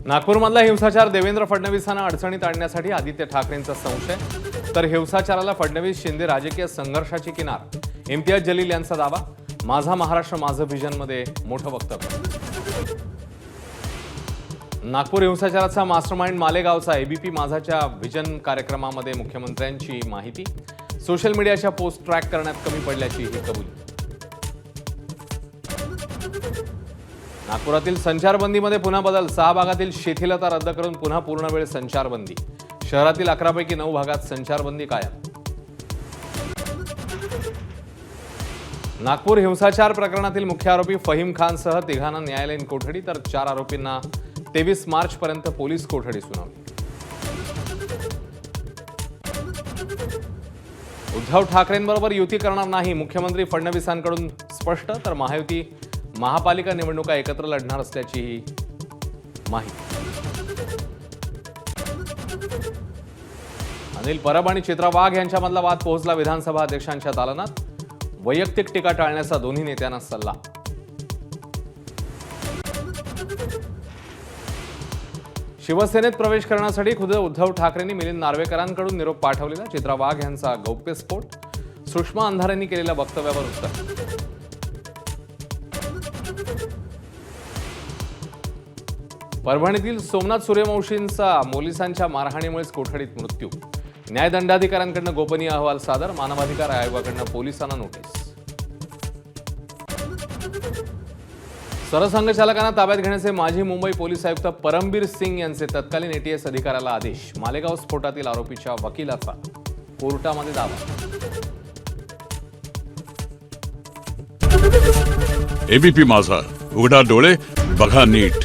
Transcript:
नागपूरमधला हिंसाचार देवेंद्र फडणवीसांना अडचणीत आणण्यासाठी आदित्य ठाकरेंचा संशय, तर हिंसाचाराला फडणवीस शिंदे राजकीय संघर्षाची किनार, इम्तियाज जलील यांचा दावा. माझा महाराष्ट्र माझं व्हिजनमध्ये मोठं वक्तव्य. नागपूर हिंसाचाराचा मास्टरमाइंड मालेगावचा एबीपी माझाच्या व्हिजन कार्यक्रमामध्ये मुख्यमंत्र्यांची माहिती. सोशल मीडियाच्या पोस्ट ट्रॅक करण्यात कमी पडल्याची ही कबुली. नागपुरातील संचारबंदीमध्ये पुन्हा बदल. 6 भागातील शिथिलता रद्द करून पुन्हा पूर्णवेळ संचारबंदी. शहरातील 11 पैकी 9 भागात संचारबंदी कायम. नागपूर हिंसाचार प्रकरणातील मुख्य आरोपी फहीम खानसह तिघांना न्यायालयीन कोठडी, तर 4 आरोपींना 23 मार्चपर्यंत पोलीस कोठडी सुनावली. उद्धव ठाकरेंबरोबर युती करणार नाही, मुख्यमंत्री फडणवीसांकडून स्पष्ट, तर महायुती महापालिका निवडणुका एकत्र लढणार असल्याचीही माहिती. अनिल परब आणि चित्रा वाघ यांच्यामधला वाद पोहोचला विधानसभा अध्यक्षांच्या दालनात. वैयक्तिक टीका टाळण्याचा दोन्ही नेत्यांना सल्ला. शिवसेनेत प्रवेश करण्यासाठी खुद्द उद्धव ठाकरेंनी मिलिंद नार्वेकरांकडून निरोप पाठवलेला. चित्रा वाघ यांचा गौप्यस्फोट, सुषमा अंधारेंनी केलेल्या वक्तव्यावर उत्तर. परभणीतील सोमनाथ सूर्यवंशींचा पोलिसांच्या मारहाणीमुळेच कोठडीत मृत्यू. न्यायदंडाधिकाऱ्यांकडून गोपनीय अहवाल सादर. मानवाधिकार आयोगाकडून पोलिसांना नोटीस. सरसंघचालकांना ताब्यात घेण्याचे माजी मुंबई पोलीस आयुक्त परमबीर सिंग यांचे तत्कालीन एटीएस अधिकाऱ्याला आदेश. मालेगाव स्फोटातील आरोपीच्या वकिलाचा कोर्टामध्ये दावा. एबीपी माझा, उघडा डोळे बघा नीट.